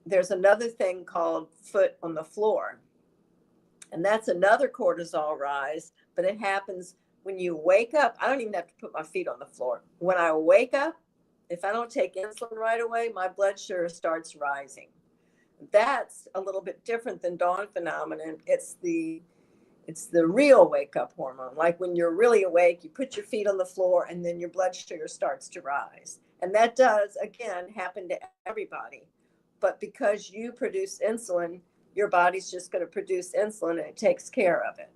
There's another thing called foot on the floor, and that's another cortisol rise, but it happens when you wake up. I don't even have to put my feet on the floor. When I wake up, if I don't take insulin right away, my blood sugar starts rising. That's a little bit different than dawn phenomenon. It's the real wake up hormone. Like when you're really awake, you put your feet on the floor and then your blood sugar starts to rise. And that does, again, happen to everybody. But because you produce insulin, your body's just going to produce insulin and it takes care of it.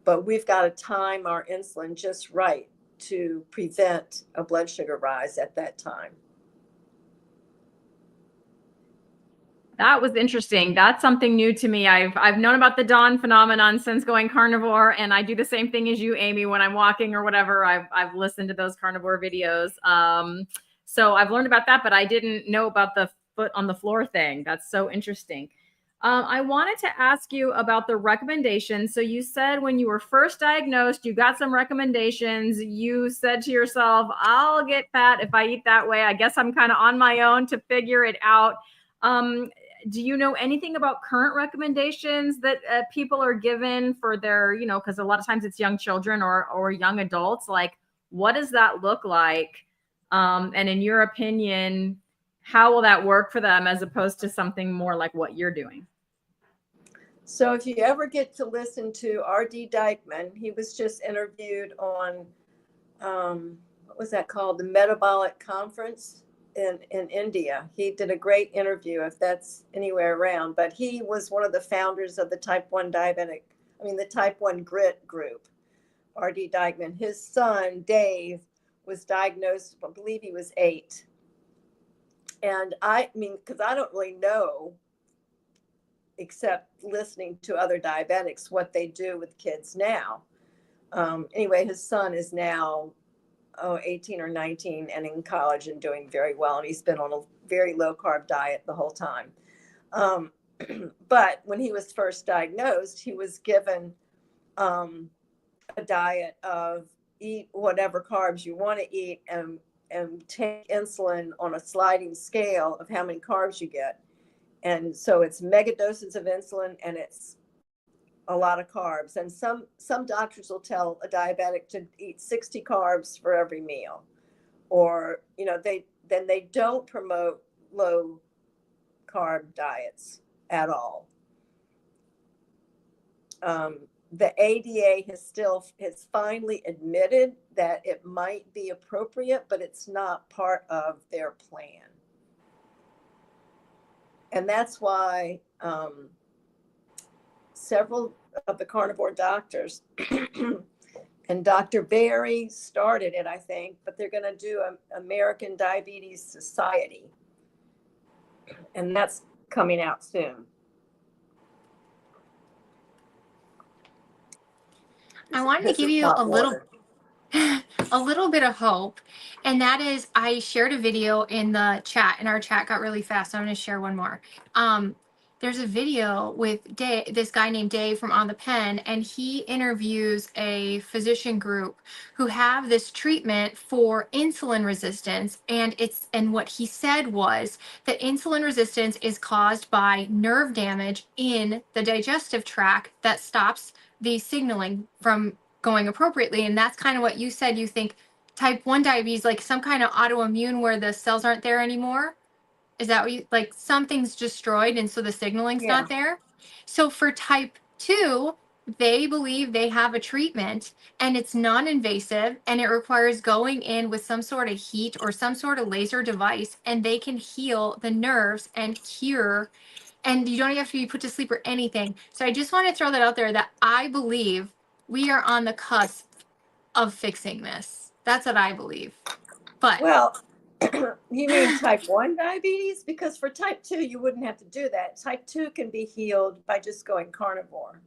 But we've got to time our insulin just right to prevent a blood sugar rise at that time. That was interesting. That's something new to me. I've known about the dawn phenomenon since going carnivore, and I do the same thing as you, Aimee, when I'm walking or whatever. I've listened to those carnivore videos. So I've learned about that, but I didn't know about the foot on the floor thing. That's so interesting. I wanted to ask you about the recommendations. So you said when you were first diagnosed, you got some recommendations. You said to yourself, I'll get fat if I eat that way. I guess I'm kind of on my own to figure it out. Do you know anything about current recommendations that people are given for their, because a lot of times it's young children or young adults, like what does that look like? And in your opinion, how will that work for them as opposed to something more like what you're doing? So if you ever get to listen to R.D. Dykman, he was just interviewed on, what was that called? The Metabolic Conference in India. He did a great interview, if that's anywhere around, but he was one of the founders of the type 1 the type 1 grit group, R.D. Dykman. His son, Dave, was diagnosed, I believe he was 8. And because I don't really know, except listening to other diabetics, what they do with kids now. Anyway, his son is now 18 or 19 and in college and doing very well. And he's been on a very low carb diet the whole time. But when he was first diagnosed, he was given a diet of eat whatever carbs you want to eat and take insulin on a sliding scale of how many carbs you get. And so it's mega doses of insulin and it's a lot of carbs. And some doctors will tell a diabetic to eat 60 carbs for every meal. Or, they don't promote low carb diets at all. The ADA has finally admitted that it might be appropriate, but it's not part of their plan. And that's why several of the carnivore doctors, and Dr. Berry started it, I think, but they're going to do an American Diabetes Society. And that's coming out soon. I wanted to give you a little bit of hope, and that is I shared a video in the chat, and our chat got really fast, so I'm going to share one more. There's a video with this guy named Dave from On the Pen, and he interviews a physician group who have this treatment for insulin resistance, and what he said was that insulin resistance is caused by nerve damage in the digestive tract that stops the signaling from going appropriately. And that's kind of what you said. You think type 1 diabetes, like some kind of autoimmune where the cells aren't there anymore. Is that what you, like something's destroyed and so the signaling's not there? So for type 2, they believe they have a treatment and it's non-invasive and it requires going in with some sort of heat or some sort of laser device, and they can heal the nerves and cure, and you don't have to be put to sleep or anything. So I just want to throw that out there that I believe we are on the cusp of fixing this. That's what I believe. But Well, you mean type 1 diabetes? Because for type 2, you wouldn't have to do that. Type 2 can be healed by just going carnivore.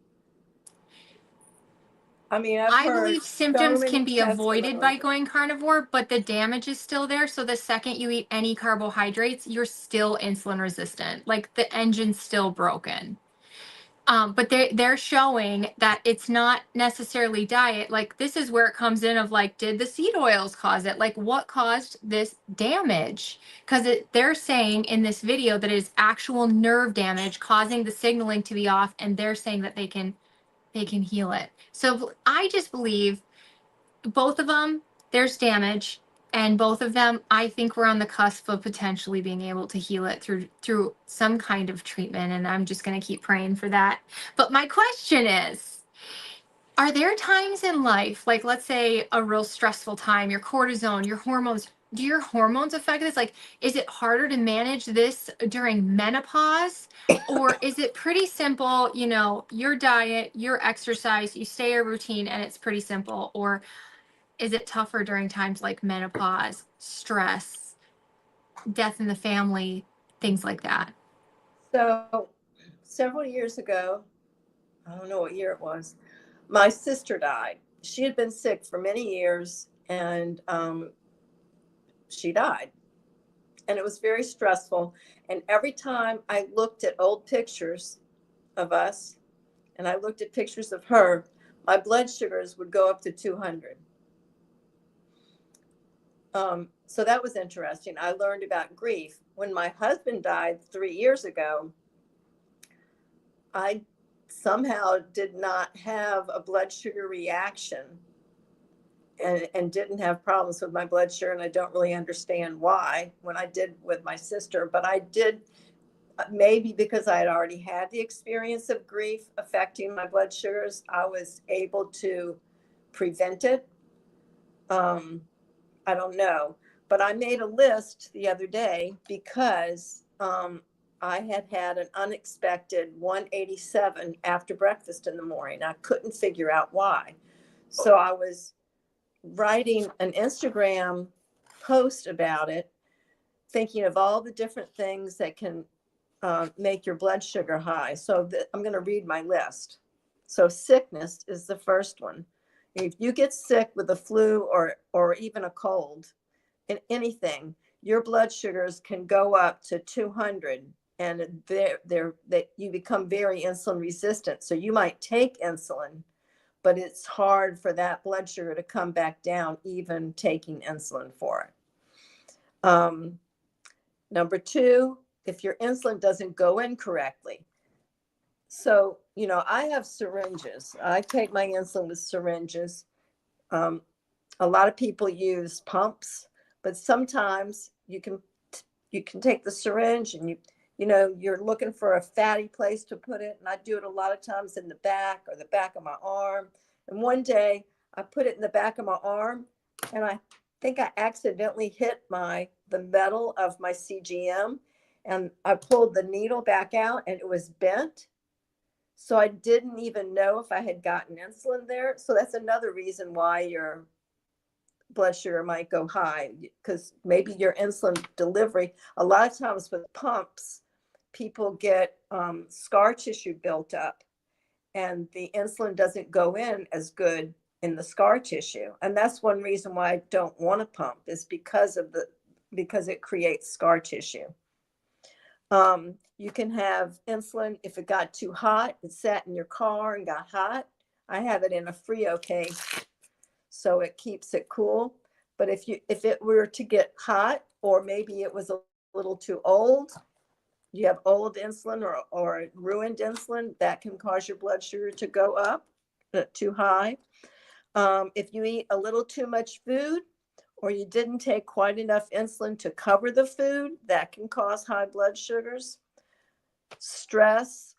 I mean, I believe symptoms can be avoided by testimonies. going carnivore, but the damage is still there. So the second you eat any carbohydrates, you're still insulin resistant. Like the engine's still broken. But they're showing that it's not necessarily diet. Like this is where it comes in of like, did the seed oils cause it? Like what caused this damage? Because they're saying in this video that it is actual nerve damage causing the signaling to be off, and they're saying that they can heal it. So I just believe both of them, there's damage, and both of them, I think we're on the cusp of potentially being able to heal it through some kind of treatment, and I'm just going to keep praying for that. But my question is, are there times in life, like let's say a real stressful time, your cortisone, your hormones, do your hormones affect this? Like, is it harder to manage this during menopause? Or is it pretty simple, you know, your diet, your exercise, you stay a routine, and it's pretty simple? Or is it tougher during times like menopause, stress, death in the family, things like that? So several years ago, I don't know what year it was, my sister died. She had been sick for many years, and she died. And it was very stressful. And every time I looked at old pictures of us and I looked at pictures of her, my blood sugars would go up to 200. So that was interesting. I learned about grief. When my husband died 3 years ago, I somehow did not have a blood sugar reaction and didn't have problems with my blood sugar. And I don't really understand why when I did with my sister, but I did, maybe because I had already had the experience of grief affecting my blood sugars, I was able to prevent it. I don't know, but I made a list the other day because I had an unexpected 187 after breakfast in the morning. I couldn't figure out why. So I was writing an Instagram post about it, thinking of all the different things that can make your blood sugar high. So I'm going to read my list. So sickness is the first one. If you get sick with the flu or even a cold in anything, your blood sugars can go up to 200, and you become very insulin resistant. So you might take insulin, but it's hard for that blood sugar to come back down, even taking insulin for it. Number two, if your insulin doesn't go in correctly. So, you know, I have syringes. I take my insulin with syringes. A lot of people use pumps, but sometimes you can take the syringe and you're looking for a fatty place to put it. And I do it a lot of times in the back or the back of my arm. And one day I put it in the back of my arm, and I think I accidentally hit the metal of my CGM, and I pulled the needle back out and it was bent. So I didn't even know if I had gotten insulin there. So that's another reason why your blood sugar might go high, because maybe your insulin delivery, a lot of times with pumps, people get scar tissue built up, and the insulin doesn't go in as good in the scar tissue. And that's one reason why I don't want to pump, is because it creates scar tissue. You can have insulin if it got too hot. It sat in your car and got hot. I have it in a Frio case, so it keeps it cool. But if it were to get hot, or maybe it was a little too old, you have old insulin or ruined insulin, that can cause your blood sugar to go up too high. If you eat a little too much food, or you didn't take quite enough insulin to cover the food, that can cause high blood sugars. Stress,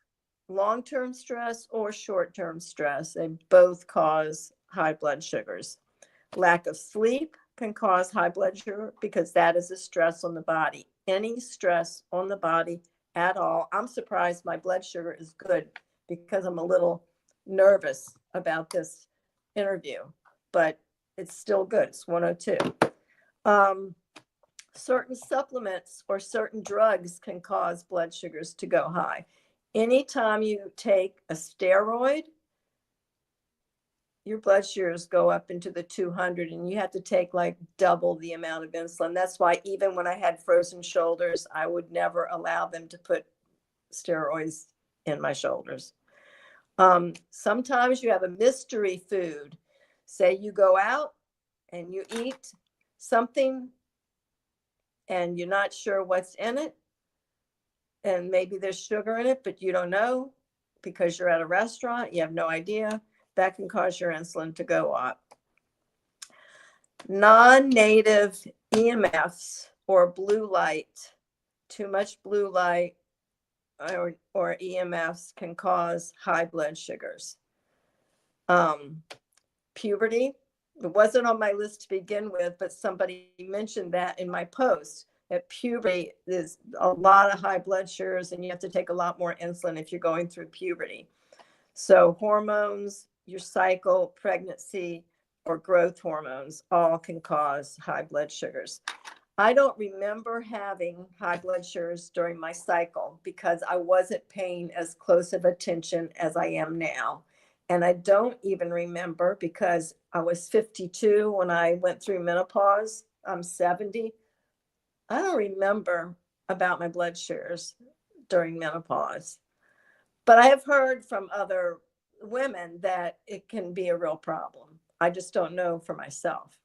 long-term stress or short-term stress, they both cause high blood sugars. Lack of sleep can cause high blood sugar, because that is a stress on the body. Any stress on the body at all. I'm surprised my blood sugar is good, because I'm a little nervous about this interview, but it's still good. It's 102. Certain supplements or certain drugs can cause blood sugars to go high. Anytime you take a steroid, your blood sugars go up into the 200, and you have to take like double the amount of insulin. That's why even when I had frozen shoulders, I would never allow them to put steroids in my shoulders. Sometimes you have a mystery food. Say you go out and you eat something and you're not sure what's in it, and maybe there's sugar in it, but you don't know because you're at a restaurant, you have no idea. That can cause your insulin to go up. Non-native EMFs or blue light, too much blue light or EMFs can cause high blood sugars. Puberty, it wasn't on my list to begin with, but somebody mentioned that in my post, that puberty is a lot of high blood sugars and you have to take a lot more insulin if you're going through puberty. So hormones, your cycle, pregnancy, or growth hormones all can cause high blood sugars. I don't remember having high blood sugars during my cycle because I wasn't paying as close of attention as I am now. And I don't even remember because I was 52 when I went through menopause. I'm 70. I don't remember about my blood sugars during menopause. But I have heard from other women that it can be a real problem. I just don't know for myself.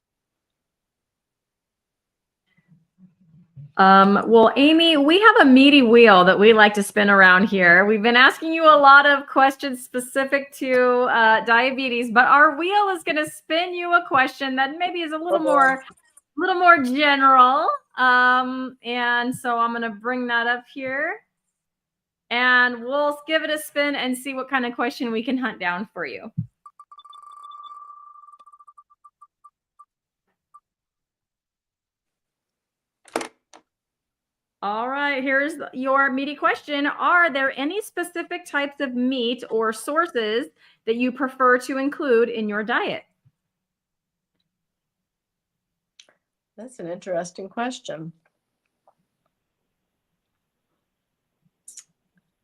Well, Aimee, we have a meaty wheel that we like to spin around here. We've been asking you a lot of questions specific to diabetes, but our wheel is going to spin you a question that maybe is a little more general. And so I'm going to bring that up here, and we'll give it a spin and see what kind of question we can hunt down for you. All right, here's your meaty question. Are there any specific types of meat or sources that you prefer to include in your diet? That's an interesting question.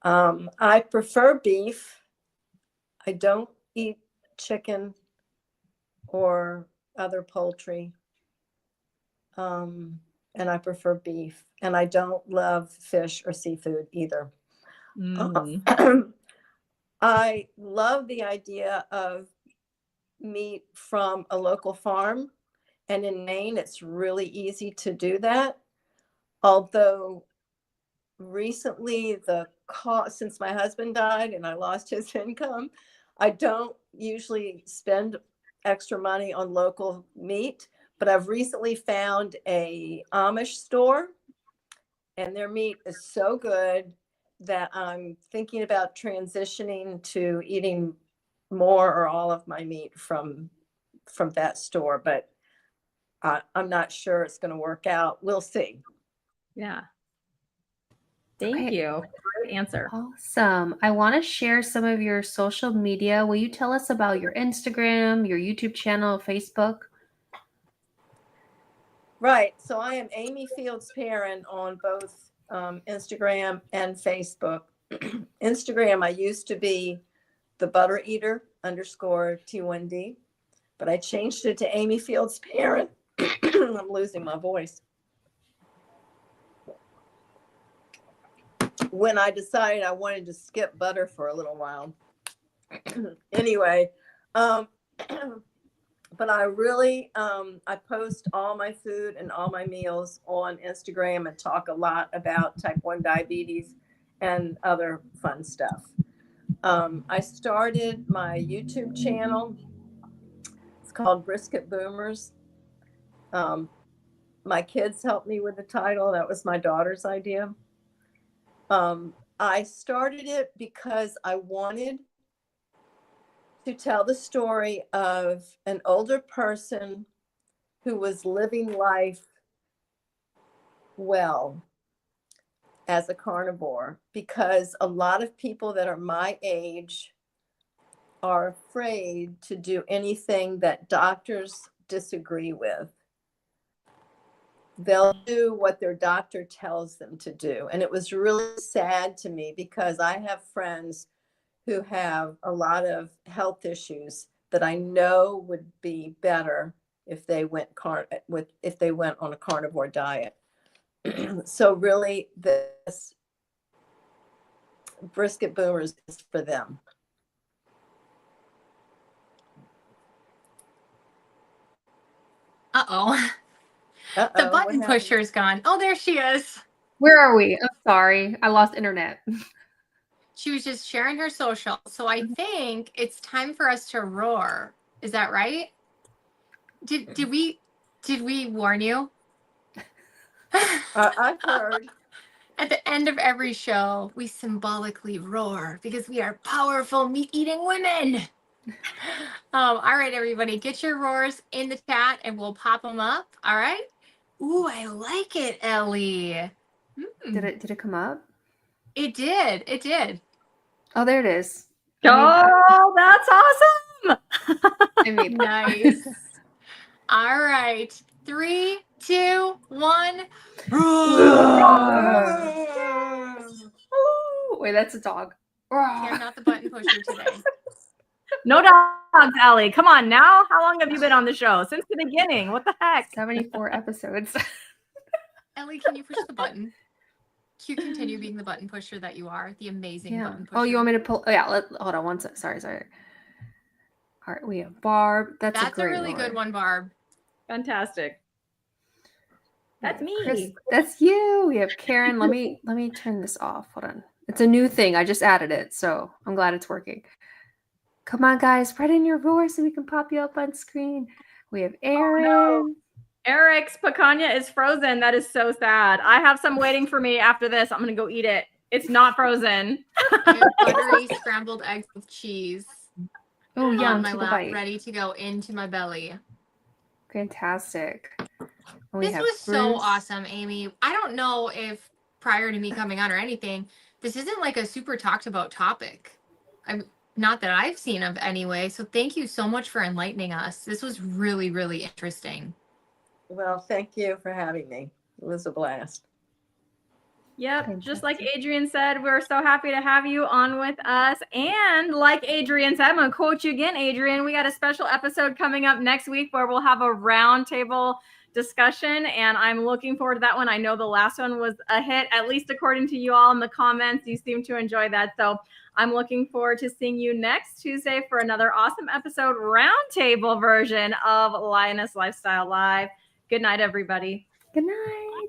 I prefer beef. I don't eat chicken or other poultry. And I prefer beef. And I don't love fish or seafood either. I love the idea of meat from a local farm. And in Maine, it's really easy to do that. Although recently, since my husband died and I lost his income, I don't usually spend extra money on local meat. But I've recently found a Amish store, and their meat is so good that I'm thinking about transitioning to eating more or all of my meat from that store. But I'm not sure it's going to work out. We'll see. Yeah. Thank you. Great answer. Awesome. I want to share some of your social media. Will you tell us about your Instagram, your YouTube channel, Facebook? Right. So I am Aimee Fields Perrin on both Instagram and Facebook. Instagram, I used to be the butter eater _T1D, but I changed it to Aimee Fields Perrin. I'm losing my voice. When I decided I wanted to skip butter for a little while. Anyway, but I really, I post all my food and all my meals on Instagram and talk a lot about type 1 diabetes and other fun stuff. I started my YouTube channel. It's called Brisket Boomers. My kids helped me with the title. That was my daughter's idea. I started it because I wanted to tell the story of an older person who was living life well as a carnivore, because a lot of people that are my age are afraid to do anything that doctors disagree with. They'll do what their doctor tells them to do. And it was really sad to me because I have friends who have a lot of health issues that I know would be better if they went on a carnivore diet. So really, this brisket boomers is for them. Uh-oh. Uh-oh, The what button happened? pusher's gone. Oh, there she is. Where are we? I'm sorry. I lost internet. She was just sharing her social. So I think it's time for us to roar. Is that right? Did we warn you? I've heard. At the end of every show, we symbolically roar because we are powerful meat-eating women. All right, everybody, get your roars in the chat and we'll pop them up. All right. Ooh, I like it, Ellie. Did it come up? It did. It did. Oh, there it is. Oh, that's awesome. I made Nice. All right. 3, 2, 1. Wait, that's a dog. You're not the button pusher today. No dogs, Ellie. Come on now. How long have you been on the show? Since the beginning. What the heck? 74 episodes. Ellie, can you push the button? Can you continue being the button pusher that you are? The amazing button pusher. Oh, you want me to pull? Oh, yeah. Hold on one sec. Sorry. All right, we have Barb. That's a great really good one, Barb. Fantastic. That's me. Chris, that's you. We have Karen. Let me turn this off. Hold on. It's a new thing. I just added it, so I'm glad it's working. Come on, guys, write in your roar so we can pop you up on screen. We have Aaron. Oh, no. Eric's picanha is frozen. That is so sad. I have some waiting for me after this. I'm gonna go eat it. It's not frozen. Buttery scrambled eggs with cheese. Oh yeah, on my lap, ready to go into my belly. Fantastic. This was so awesome, Aimee. I don't know if prior to me coming on or anything, this isn't like a super talked about topic. Not that I've seen of anyway. So thank you so much for enlightening us. This was really, really interesting. Well, thank you for having me. It was a blast. Yep. Just like Adrian said, we're so happy to have you on with us. And like Adrian said, I'm going to quote you again, Adrian. We got a special episode coming up next week where we'll have a roundtable discussion. And I'm looking forward to that one. I know the last one was a hit, at least according to you all in the comments. You seem to enjoy that. So I'm looking forward to seeing you next Tuesday for another awesome episode, roundtable version of Lioness Lifestyle Live. Good night, everybody. Good night.